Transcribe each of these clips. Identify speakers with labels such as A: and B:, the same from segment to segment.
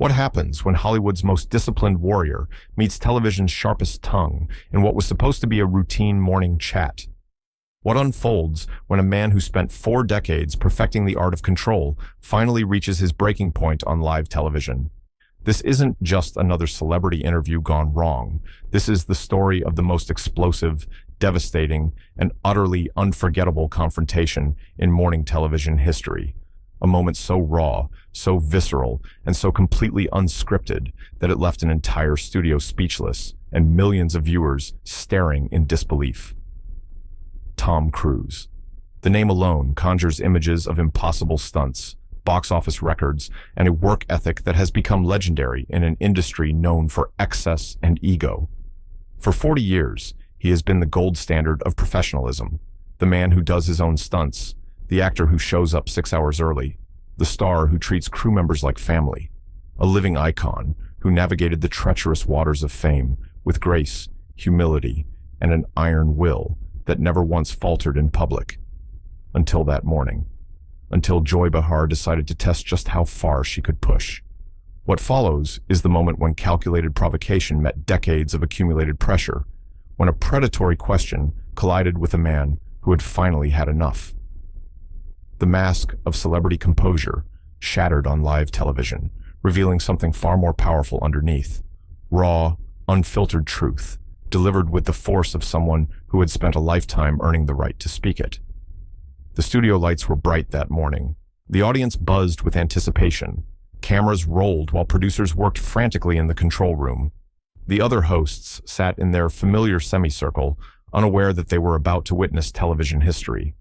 A: What happens when Hollywood's most disciplined warrior meets television's sharpest tongue in what was supposed to be a routine morning chat? What unfolds when a man who spent 4 decades perfecting the art of control finally reaches his breaking point on live television? This isn't just another celebrity interview gone wrong. This is the story of the most explosive, devastating, and utterly unforgettable confrontation in morning television history. A moment so raw, so visceral, and so completely unscripted that it left an entire studio speechless and millions of viewers staring in disbelief. Tom Cruise. The name alone conjures images of impossible stunts, box office records, and a work ethic that has become legendary in an industry known for excess and ego. For 40 years, he has been the gold standard of professionalism, the man who does his own stunts, the actor who shows up 6 hours early, the star who treats crew members like family, a living icon who navigated the treacherous waters of fame with grace, humility, and an iron will that never once faltered in public. Until that morning. Until Joy Behar decided to test just how far she could push. What follows is the moment when calculated provocation met decades of accumulated pressure, when a predatory question collided with a man who had finally had enough. The mask of celebrity composure shattered on live television, revealing something far more powerful underneath. Raw, unfiltered truth, delivered with the force of someone who had spent a lifetime earning the right to speak it. The studio lights were bright that morning. The audience buzzed with anticipation. Cameras rolled while producers worked frantically in the control room. The other hosts sat in their familiar semicircle, unaware that they were about to witness television history.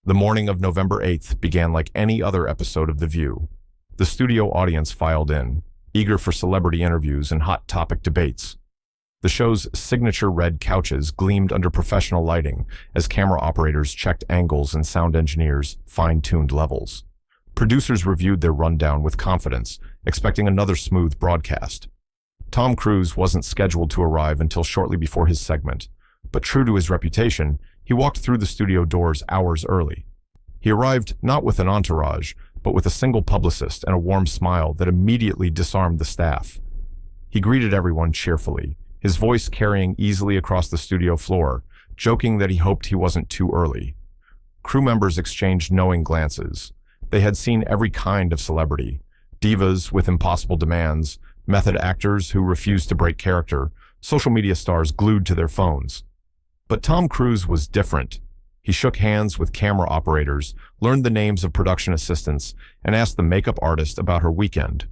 A: The morning of November 8th began like any other episode of The View. The studio audience filed in, eager for celebrity interviews and hot topic debates. The show's signature red couches gleamed under professional lighting as camera operators checked angles and sound engineers fine-tuned levels. Producers reviewed their rundown with confidence, expecting another smooth broadcast. Tom Cruise wasn't scheduled to arrive until shortly before his segment, but true to his reputation, he walked through the studio doors hours early. He arrived not with an entourage, but with a single publicist and a warm smile that immediately disarmed the staff. He greeted everyone cheerfully, his voice carrying easily across the studio floor, joking that he hoped he wasn't too early. Crew members exchanged knowing glances. They had seen every kind of celebrity, divas with impossible demands, method actors who refused to break character, social media stars glued to their phones. But Tom Cruise was different. He shook hands with camera operators, learned the names of production assistants, and asked the makeup artist about her weekend.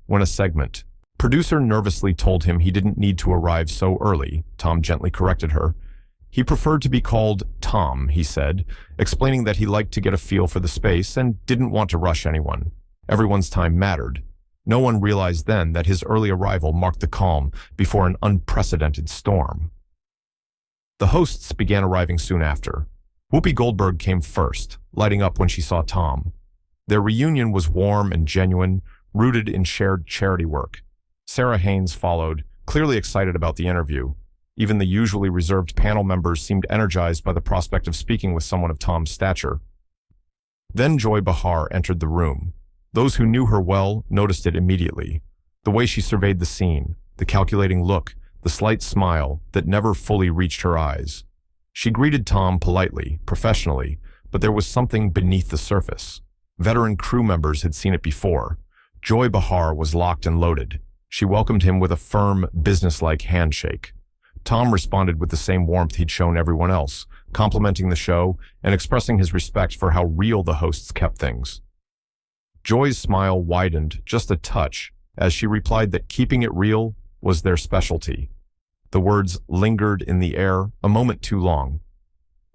A: When a segment, producer nervously told him he didn't need to arrive so early, Tom gently corrected her. He preferred to be called Tom, he said, explaining that he liked to get a feel for the space and didn't want to rush anyone. Everyone's time mattered. No one realized then that his early arrival marked the calm before an unprecedented storm. The hosts began arriving soon after. Whoopi Goldberg came first, lighting up when she saw Tom. Their reunion was warm and genuine, rooted in shared charity work. Sarah Haynes followed, clearly excited about the interview. Even the usually reserved panel members seemed energized by the prospect of speaking with someone of Tom's stature. Then Joy Behar entered the room. Those who knew her well noticed it immediately. The way she surveyed the scene, the calculating look, the slight smile that never fully reached her eyes. She greeted Tom politely, professionally, but there was something beneath the surface. Veteran crew members had seen it before. Joy Behar was locked and loaded. She welcomed him with a firm, businesslike handshake. Tom responded with the same warmth he'd shown everyone else, complimenting the show and expressing his respect for how real the hosts kept things. Joy's smile widened just a touch as she replied that keeping it real was their specialty. The words lingered in the air a moment too long.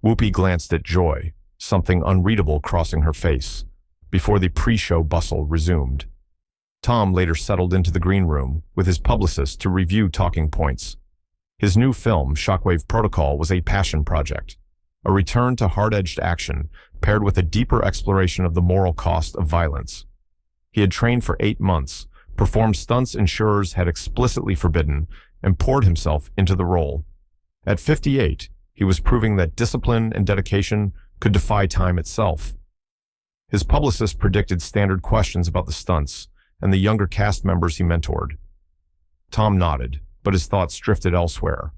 A: Whoopi glanced at Joy, something unreadable crossing her face, before the pre-show bustle resumed. Tom later settled into the green room with his publicist to review talking points. His new film, Shockwave Protocol, was a passion project, a return to hard-edged action paired with a deeper exploration of the moral cost of violence. He had trained for 8 months, performed stunts insurers had explicitly forbidden, and poured himself into the role. At 58, he was proving that discipline and dedication could defy time itself. His publicist predicted standard questions about the stunts, and the younger cast members he mentored. Tom nodded, but his thoughts drifted elsewhere.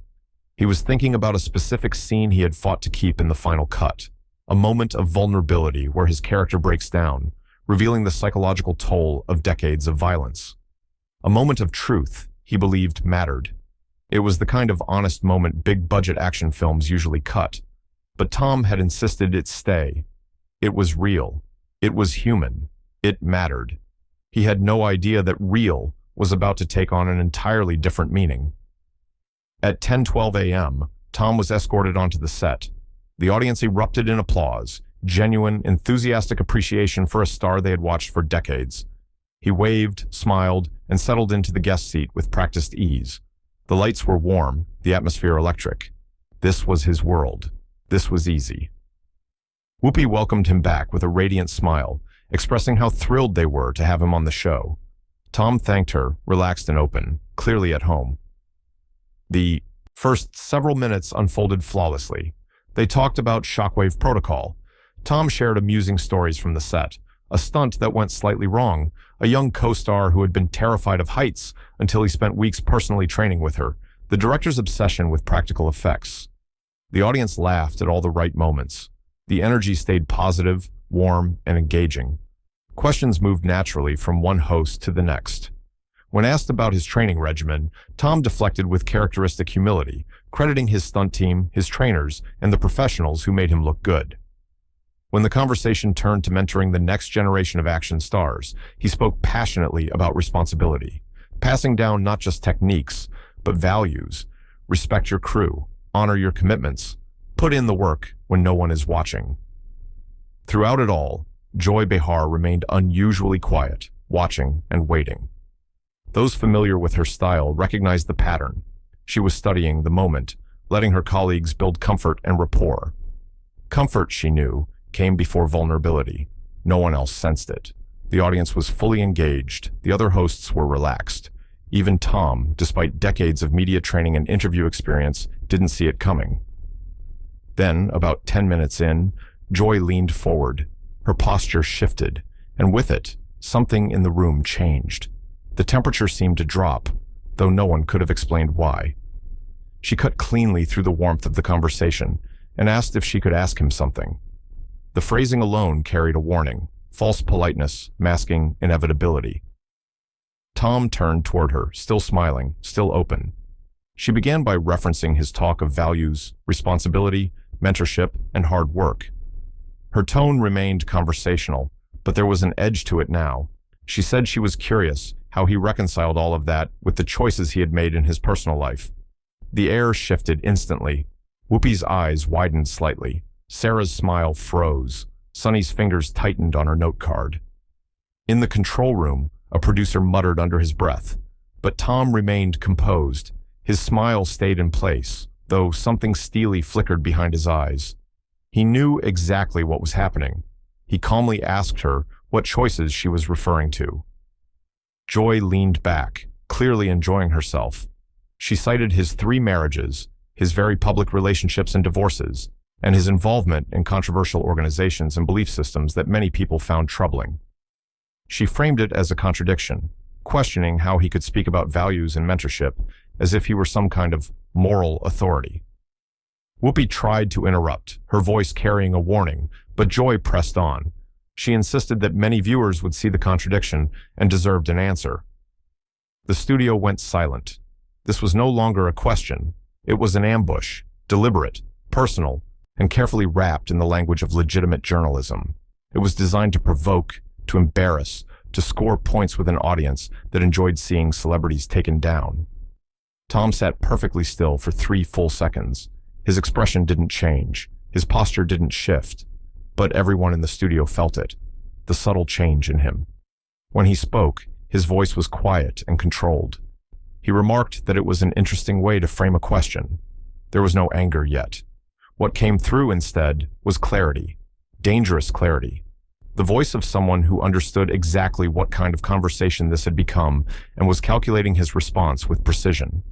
A: He was thinking about a specific scene he had fought to keep in the final cut, a moment of vulnerability where his character breaks down, revealing the psychological toll of decades of violence. A moment of truth he believed mattered. It was the kind of honest moment big-budget action films usually cut, but Tom had insisted it stay. It was real. It was human. It mattered. He had no idea that real was about to take on an entirely different meaning. At 10:12 a.m., Tom was escorted onto the set. The audience erupted in applause, genuine, enthusiastic appreciation for a star they had watched for decades. He waved, smiled, and settled into the guest seat with practiced ease. The lights were warm, the atmosphere electric. This was his world. This was easy. Whoopi welcomed him back with a radiant smile, expressing how thrilled they were to have him on the show. Tom thanked her, relaxed and open, clearly at home. The first several minutes unfolded flawlessly. They talked about shockwave protocol. Tom shared amusing stories from the set, a stunt that went slightly wrong, a young co-star who had been terrified of heights until he spent weeks personally training with her, the director's obsession with practical effects. The audience laughed at all the right moments. The energy stayed positive, warm, and engaging. Questions moved naturally from one host to the next. When asked about his training regimen, Tom deflected with characteristic humility, crediting his stunt team, his trainers, and the professionals who made him look good. When the conversation turned to mentoring the next generation of action stars, he spoke passionately about responsibility, passing down not just techniques, but values. Respect your crew, honor your commitments, put in the work when no one is watching. Throughout it all, Joy Behar remained unusually quiet, watching and waiting. Those familiar with her style recognized the pattern. She was studying the moment, letting her colleagues build comfort and rapport. Comfort, she knew, came before vulnerability. No one else sensed it. The audience was fully engaged. The other hosts were relaxed. Even Tom, despite decades of media training and interview experience, didn't see it coming. Then, about 10 minutes in, Joy leaned forward. Her posture shifted, and with it, something in the room changed. The temperature seemed to drop, though no one could have explained why. She cut cleanly through the warmth of the conversation and asked if she could ask him something. The phrasing alone carried a warning, false politeness masking inevitability. Tom turned toward her, still smiling, still open. She began by referencing his talk of values, responsibility, mentorship, and hard work. Her tone remained conversational, but there was an edge to it now. She said she was curious how he reconciled all of that with the choices he had made in his personal life. The air shifted instantly. Whoopi's eyes widened slightly. Sarah's smile froze. Sunny's fingers tightened on her note card. In the control room, a producer muttered under his breath, but Tom remained composed. His smile stayed in place, though something steely flickered behind his eyes. He knew exactly what was happening. He calmly asked her what choices she was referring to. Joy leaned back, clearly enjoying herself. She cited his 3 marriages, his very public relationships and divorces, and his involvement in controversial organizations and belief systems that many people found troubling. She framed it as a contradiction, questioning how he could speak about values and mentorship as if he were some kind of moral authority. Whoopi tried to interrupt, her voice carrying a warning, but Joy pressed on. She insisted that many viewers would see the contradiction and deserved an answer. The studio went silent. This was no longer a question. It was an ambush, deliberate, personal, and carefully wrapped in the language of legitimate journalism. It was designed to provoke, to embarrass, to score points with an audience that enjoyed seeing celebrities taken down. Tom sat perfectly still for 3 full seconds. His expression didn't change. His posture didn't shift. But everyone in the studio felt it, the subtle change in him. When he spoke, his voice was quiet and controlled. He remarked that it was an interesting way to frame a question. There was no anger yet. What came through instead was clarity, dangerous clarity. The voice of someone who understood exactly what kind of conversation this had become and was calculating his response with precision.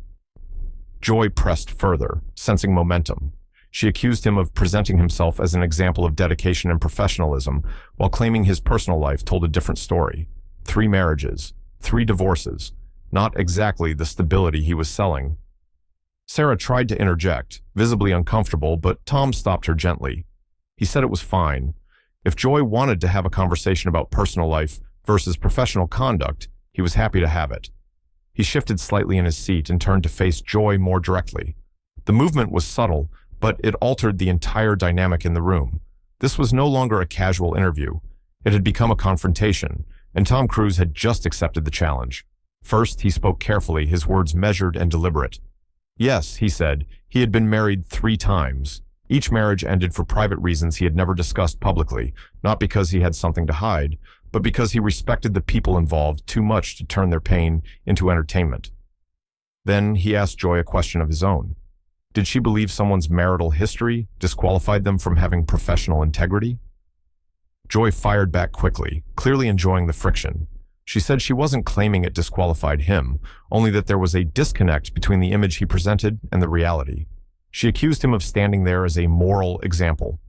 A: Joy pressed further, sensing momentum. She accused him of presenting himself as an example of dedication and professionalism, while claiming his personal life told a different story. 3 marriages, 3 divorces. Not exactly the stability he was selling. Sarah tried to interject, visibly uncomfortable, but Tom stopped her gently. He said it was fine. If Joy wanted to have a conversation about personal life versus professional conduct, he was happy to have it. He shifted slightly in his seat and turned to face Joy more directly. The movement was subtle, but it altered the entire dynamic in the room. This was no longer a casual interview. It had become a confrontation, and Tom Cruise had just accepted the challenge. First, he spoke carefully, his words measured and deliberate. Yes, he said, he had been married 3 times. Each marriage ended for private reasons he had never discussed publicly, not because he had something to hide, but because he respected the people involved too much to turn their pain into entertainment. Then he asked Joy a question of his own. Did she believe someone's marital history disqualified them from having professional integrity? Joy fired back quickly, clearly enjoying the friction. She said she wasn't claiming it disqualified him, only that there was a disconnect between the image he presented and the reality. She accused him of standing there as a moral example.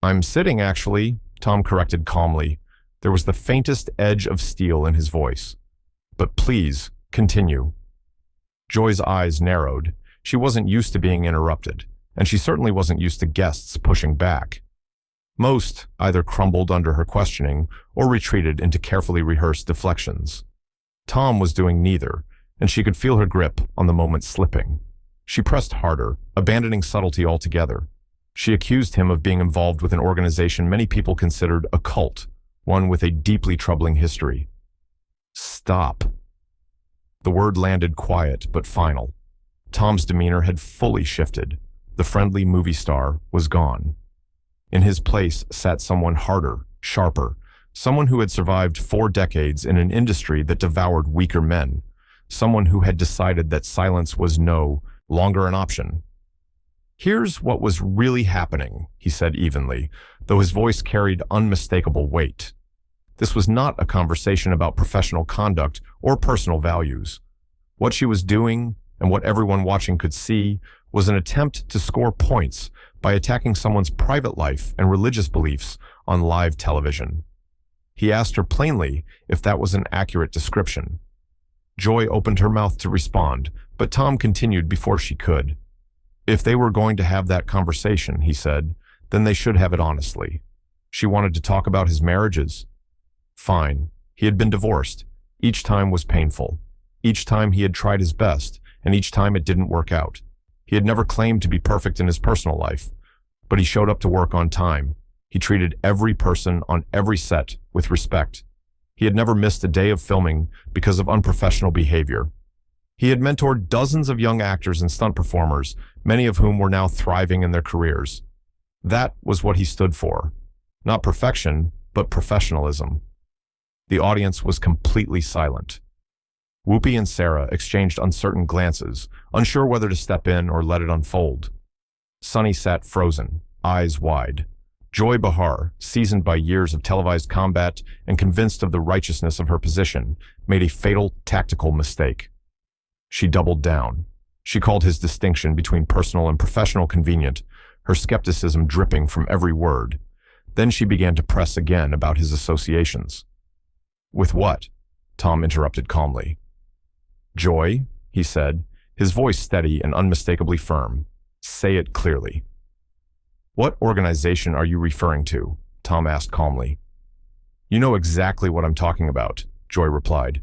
A: I'm sitting, actually, Tom corrected calmly. There was the faintest edge of steel in his voice. But please, continue. Joy's eyes narrowed. She wasn't used to being interrupted, and she certainly wasn't used to guests pushing back. Most either crumbled under her questioning or retreated into carefully rehearsed deflections. Tom was doing neither, and she could feel her grip on the moment slipping. She pressed harder, abandoning subtlety altogether. She accused him of being involved with an organization many people considered a cult, one with a deeply troubling history. Stop. The word landed quiet but final. Tom's demeanor had fully shifted. The friendly movie star was gone. In his place sat someone harder, sharper, someone who had survived 4 decades in an industry that devoured weaker men, someone who had decided that silence was no longer an option. Here's what was really happening, he said evenly, though his voice carried unmistakable weight. This was not a conversation about professional conduct or personal values. What she was doing, and what everyone watching could see, was an attempt to score points by attacking someone's private life and religious beliefs on live television. He asked her plainly if that was an accurate description. Joy opened her mouth to respond, but Tom continued before she could. If they were going to have that conversation, he said, then they should have it honestly. She wanted to talk about his marriages. Fine. He had been divorced. Each time was painful. Each time he had tried his best, and each time it didn't work out. He had never claimed to be perfect in his personal life, but he showed up to work on time. He treated every person on every set with respect. He had never missed a day of filming because of unprofessional behavior. He had mentored dozens of young actors and stunt performers, many of whom were now thriving in their careers. That was what he stood for. Not perfection, but professionalism. The audience was completely silent. Whoopi and Sarah exchanged uncertain glances, unsure whether to step in or let it unfold. Sunny sat frozen, eyes wide. Joy Behar, seasoned by years of televised combat and convinced of the righteousness of her position, made a fatal tactical mistake. She doubled down. She called his distinction between personal and professional convenient, her skepticism dripping from every word. Then she began to press again about his associations. With what? Tom interrupted calmly. Joy, he said, his voice steady and unmistakably firm. Say it clearly. What organization are you referring to? Tom asked calmly. You know exactly what I'm talking about, Joy replied.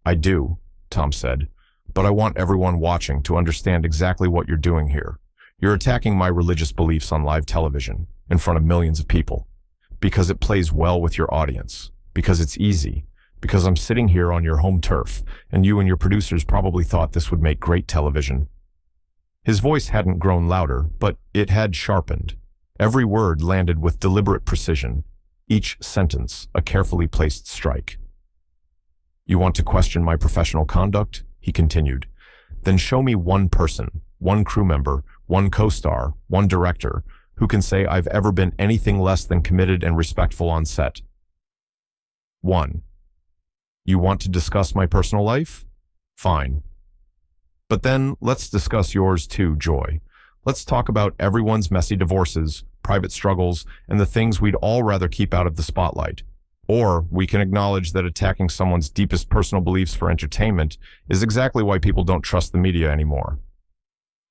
A: I do, Tom said, but I want everyone watching to understand exactly what you're doing here. You're attacking my religious beliefs on live television, in front of millions of people, because it plays well with your audience, because it's easy, because I'm sitting here on your home turf, and you and your producers probably thought this would make great television. His voice hadn't grown louder, but it had sharpened. Every word landed with deliberate precision, each sentence a carefully placed strike. You want to question my professional conduct? He continued. Then show me one person, one crew member, one co-star, one director, who can say I've ever been anything less than committed and respectful on set. 1. You want to discuss my personal life? Fine. But then let's discuss yours too, Joy. Let's talk about everyone's messy divorces, private struggles, and the things we'd all rather keep out of the spotlight. Or we can acknowledge that attacking someone's deepest personal beliefs for entertainment is exactly why people don't trust the media anymore.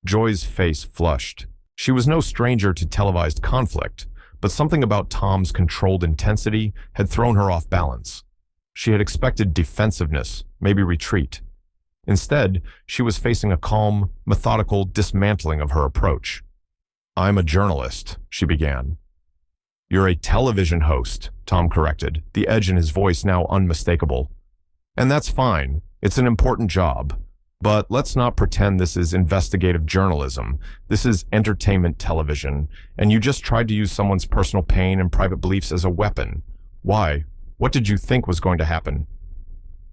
A: Joy's face flushed. She was no stranger to televised conflict, but something about Tom's controlled intensity had thrown her off balance. She had expected defensiveness, maybe retreat. Instead, she was facing a calm, methodical dismantling of her approach. "I'm a journalist," she began. "You're a television host," Tom corrected, the edge in his voice now unmistakable. "And that's fine. It's an important job. But let's not pretend this is investigative journalism. This is entertainment television, and you just tried to use someone's personal pain and private beliefs as a weapon. Why? What did you think was going to happen?"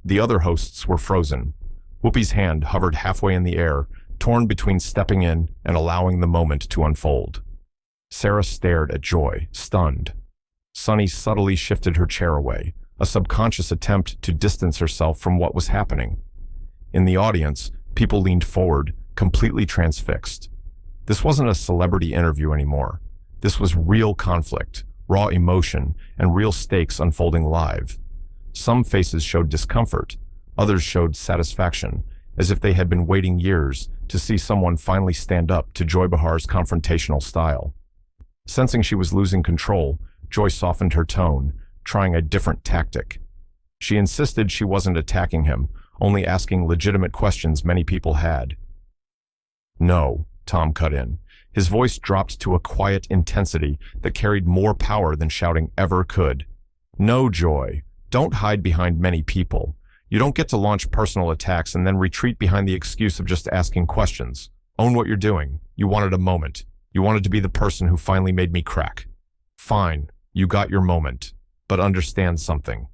A: The other hosts were frozen. Whoopi's hand hovered halfway in the air, torn between stepping in and allowing the moment to unfold. Sarah stared at Joy, stunned. Sunny subtly shifted her chair away, a subconscious attempt to distance herself from what was happening. In the audience, people leaned forward, completely transfixed. This wasn't a celebrity interview anymore. This was real conflict, raw emotion, and real stakes unfolding live. Some faces showed discomfort, others showed satisfaction, as if they had been waiting years to see someone finally stand up to Joy Behar's confrontational style. Sensing she was losing control, Joy softened her tone, trying a different tactic. She insisted she wasn't attacking him, only asking legitimate questions many people had. "No," Tom cut in. His voice dropped to a quiet intensity that carried more power than shouting ever could. "No, Joy. Don't hide behind many people. You don't get to launch personal attacks and then retreat behind the excuse of just asking questions. Own what you're doing. You wanted a moment. You wanted to be the person who finally made me crack. Fine, you got your moment, but understand something."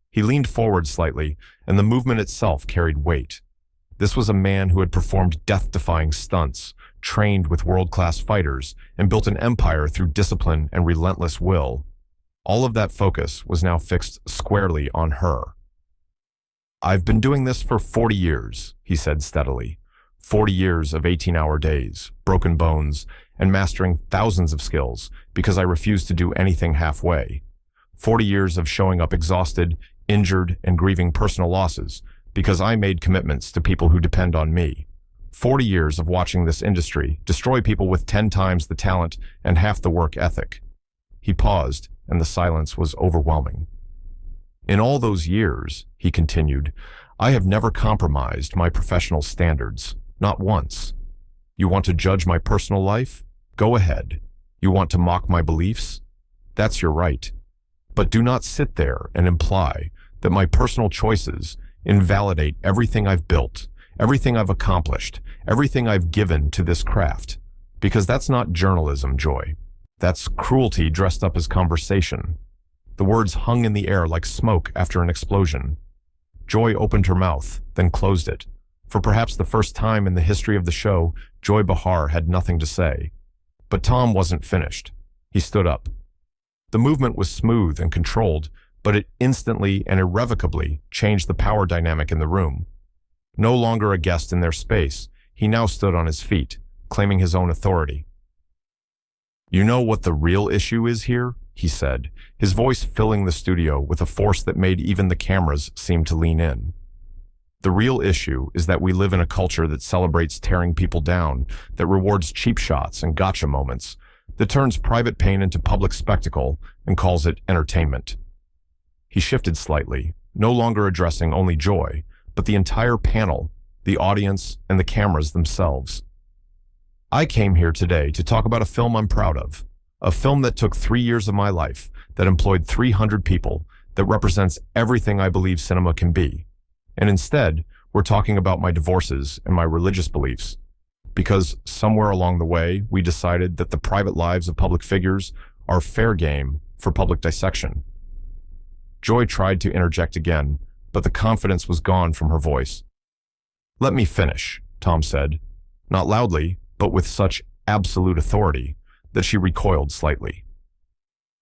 A: He leaned forward slightly, and the movement itself carried weight. This was a man who had performed death-defying stunts, trained with world-class fighters, and built an empire through discipline and relentless will. All of that focus was now fixed squarely on her. "I've been doing this for 40 years, he said steadily. 40 years of 18-hour days, broken bones, and mastering thousands of skills because I refused to do anything halfway. 40 years of showing up exhausted, injured, and grieving personal losses because I made commitments to people who depend on me. 40 years of watching this industry destroy people with 10 times the talent and half the work ethic." He paused, and the silence was overwhelming. "In all those years," he continued, "I have never compromised my professional standards, not once. You want to judge my personal life? Go ahead. You want to mock my beliefs? That's your right. But do not sit there and imply that my personal choices invalidate everything I've built, everything I've accomplished, everything I've given to this craft. Because that's not journalism, Joy. That's cruelty dressed up as conversation." The words hung in the air like smoke after an explosion. Joy opened her mouth, then closed it. For perhaps the first time in the history of the show, Joy Behar had nothing to say. But Tom wasn't finished. He stood up. The movement was smooth and controlled, but it instantly and irrevocably changed the power dynamic in the room. No longer a guest in their space, he now stood on his feet, claiming his own authority. "You know what the real issue is here?" he said, his voice filling the studio with a force that made even the cameras seem to lean in. "The real issue is that we live in a culture that celebrates tearing people down, that rewards cheap shots and gotcha moments, that turns private pain into public spectacle and calls it entertainment." He shifted slightly, no longer addressing only Joy, but the entire panel, the audience, and the cameras themselves. "I came here today to talk about a film I'm proud of. A film that took 3 years of my life, that employed 300 people, that represents everything I believe cinema can be. And instead, we're talking about my divorces and my religious beliefs. Because somewhere along the way, we decided that the private lives of public figures are fair game for public dissection." Joy tried to interject again, but the confidence was gone from her voice. "Let me finish," Tom said, not loudly, but with such absolute authority that she recoiled slightly.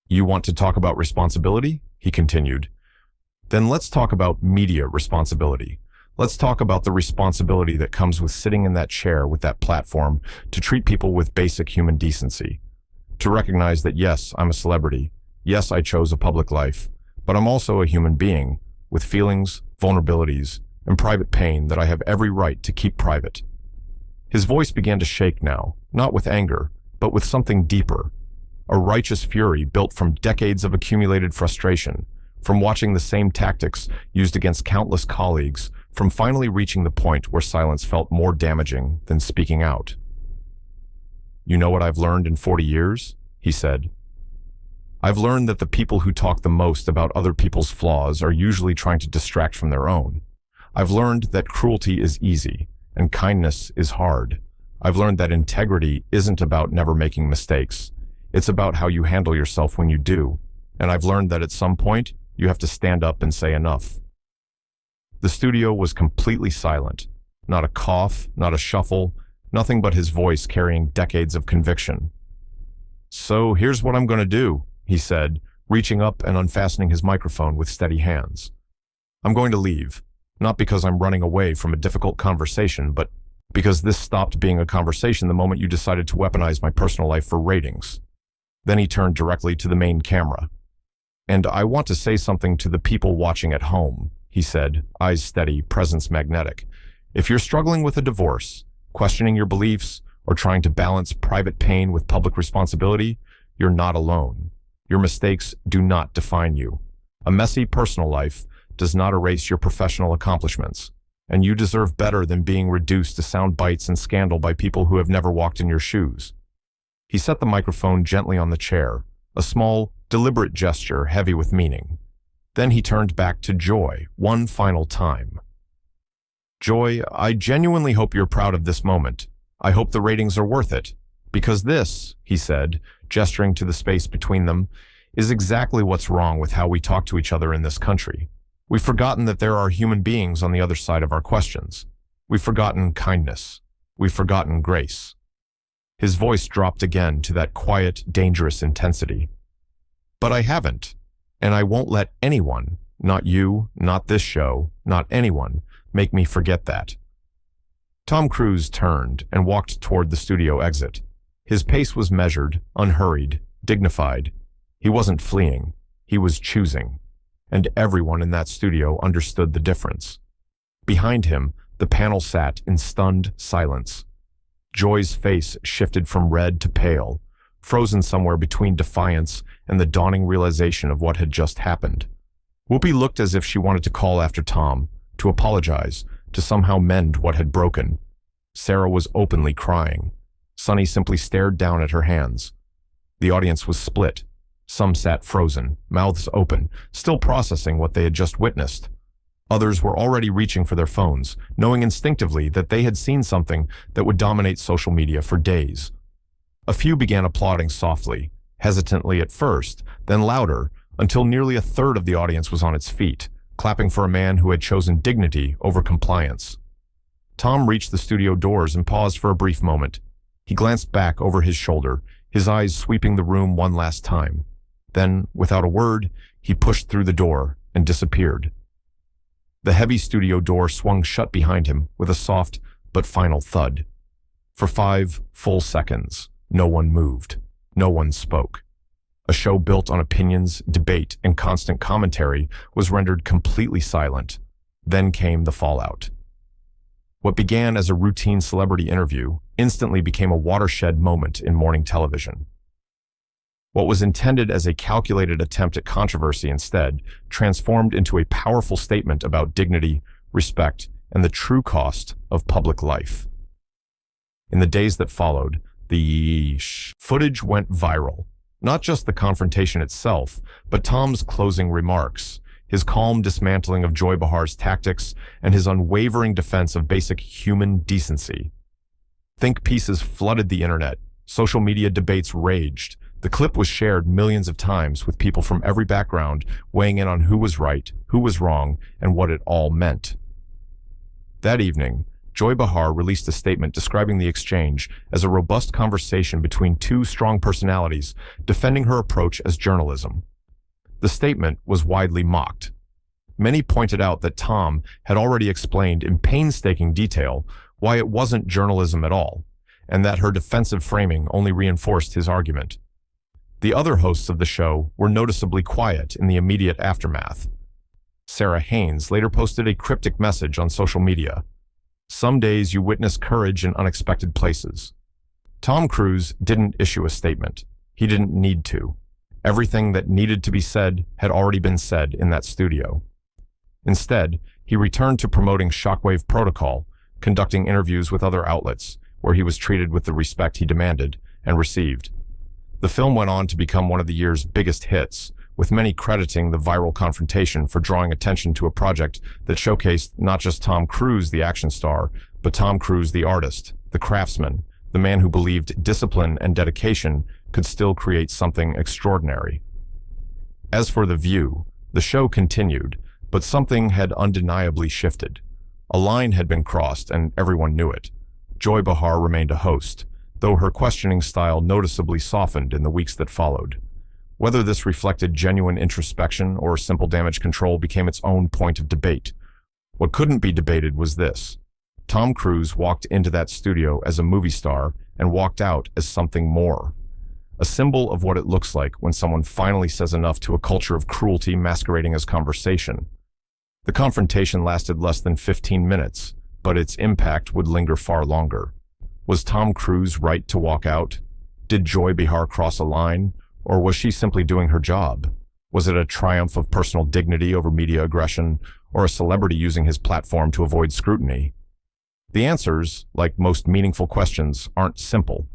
A: "You want to talk about responsibility?" he continued. "Then let's talk about media responsibility. Let's talk about the responsibility that comes with sitting in that chair with that platform to treat people with basic human decency. To recognize that yes, I'm a celebrity. Yes, I chose a public life. But I'm also a human being with feelings, vulnerabilities, and private pain that I have every right to keep private. His voice began to shake now, not with anger, but with something deeper, a righteous fury built from decades of accumulated frustration, from watching the same tactics used against countless colleagues, from finally reaching the point where silence felt more damaging than speaking out. "You know what I've learned in 40 years?" he said. "I've learned that the people who talk the most about other people's flaws are usually trying to distract from their own. I've learned that cruelty is easy and kindness is hard. I've learned that integrity isn't about never making mistakes. It's about how you handle yourself when you do. And I've learned that at some point, you have to stand up and say enough." The studio was completely silent. Not a cough, not a shuffle, nothing but his voice carrying decades of conviction. "So here's what I'm going to do," he said, reaching up and unfastening his microphone with steady hands. "I'm going to leave, not because I'm running away from a difficult conversation, but because this stopped being a conversation the moment you decided to weaponize my personal life for ratings." Then he turned directly to the main camera. "And I want to say something to the people watching at home," he said, eyes steady, presence magnetic. "If you're struggling with a divorce, questioning your beliefs, or trying to balance private pain with public responsibility, you're not alone. Your mistakes do not define you. A messy personal life does not erase your professional accomplishments, and you deserve better than being reduced to sound bites and scandal by people who have never walked in your shoes." He set the microphone gently on the chair, a small, deliberate gesture heavy with meaning. Then he turned back to Joy one final time. "Joy, I genuinely hope you're proud of this moment. I hope the ratings are worth it. Because this," he said, gesturing to the space between them, "is exactly what's wrong with how we talk to each other in this country. We've forgotten that there are human beings on the other side of our questions. We've forgotten kindness. We've forgotten grace." His voice dropped again to that quiet, dangerous intensity. "But I haven't, and I won't let anyone, not you, not this show, not anyone, make me forget that." Tom Cruise turned and walked toward the studio exit. His pace was measured, unhurried, dignified. He wasn't fleeing, he was choosing. And everyone in that studio understood the difference. Behind him, the panel sat in stunned silence. Joy's face shifted from red to pale, frozen somewhere between defiance and the dawning realization of what had just happened. Whoopi looked as if she wanted to call after Tom, to apologize, to somehow mend what had broken. Sarah was openly crying. Sunny simply stared down at her hands. The audience was split. Some sat frozen, mouths open, still processing what they had just witnessed. Others were already reaching for their phones, knowing instinctively that they had seen something that would dominate social media for days. A few began applauding softly, hesitantly at first, then louder, until nearly a third of the audience was on its feet, clapping for a man who had chosen dignity over compliance. Tom reached the studio doors and paused for a brief moment. He glanced back over his shoulder, his eyes sweeping the room one last time. Then, without a word, he pushed through the door and disappeared. The heavy studio door swung shut behind him with a soft but final thud. For 5 full seconds, no one moved. No one spoke. A show built on opinions, debate, and constant commentary was rendered completely silent. Then came the fallout. What began as a routine celebrity interview instantly became a watershed moment in morning television. What was intended as a calculated attempt at controversy instead transformed into a powerful statement about dignity, respect, and the true cost of public life. In the days that followed, the footage went viral. Not just the confrontation itself, but Tom's closing remarks, his calm dismantling of Joy Behar's tactics, and his unwavering defense of basic human decency. Think pieces flooded the internet. Social media debates raged. The clip was shared millions of times with people from every background weighing in on who was right, who was wrong, and what it all meant. That evening, Joy Behar released a statement describing the exchange as a robust conversation between two strong personalities defending her approach as journalism. The statement was widely mocked. Many pointed out that Tom had already explained in painstaking detail why it wasn't journalism at all, and that her defensive framing only reinforced his argument. The other hosts of the show were noticeably quiet in the immediate aftermath. Sarah Haynes later posted a cryptic message on social media. "Some days you witness courage in unexpected places." Tom Cruise didn't issue a statement. He didn't need to. Everything that needed to be said had already been said in that studio. Instead, he returned to promoting Shockwave Protocol, conducting interviews with other outlets, where he was treated with the respect he demanded and received. The film went on to become one of the year's biggest hits, with many crediting the viral Confrontation for drawing attention to a project that showcased not just Tom Cruise, the action star, but Tom Cruise, the artist, the craftsman, the man who believed discipline and dedication could still create something extraordinary. As for The View, the show continued, but something had undeniably shifted. A line had been crossed, and everyone knew it. Joy Behar remained a host, though her questioning style noticeably softened in the weeks that followed. Whether this reflected genuine introspection or simple damage control became its own point of debate. What couldn't be debated was this: Tom Cruise walked into that studio as a movie star and walked out as something more. A symbol of what it looks like when someone finally says enough to a culture of cruelty masquerading as conversation. The confrontation lasted less than 15 minutes, but its impact would linger far longer. Was Tom Cruise right to walk out? Did Joy Behar cross a line? Or was she simply doing her job? Was it a triumph of personal dignity over media aggression, or a celebrity using his platform to avoid scrutiny? The answers, like most meaningful questions, aren't simple.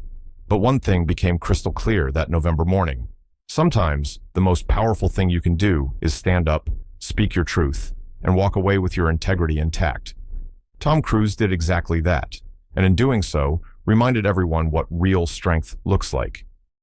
A: But one thing became crystal clear that November morning. Sometimes, the most powerful thing you can do is stand up, speak your truth, and walk away with your integrity intact. Tom Cruise did exactly that, and in doing so, reminded everyone what real strength looks like.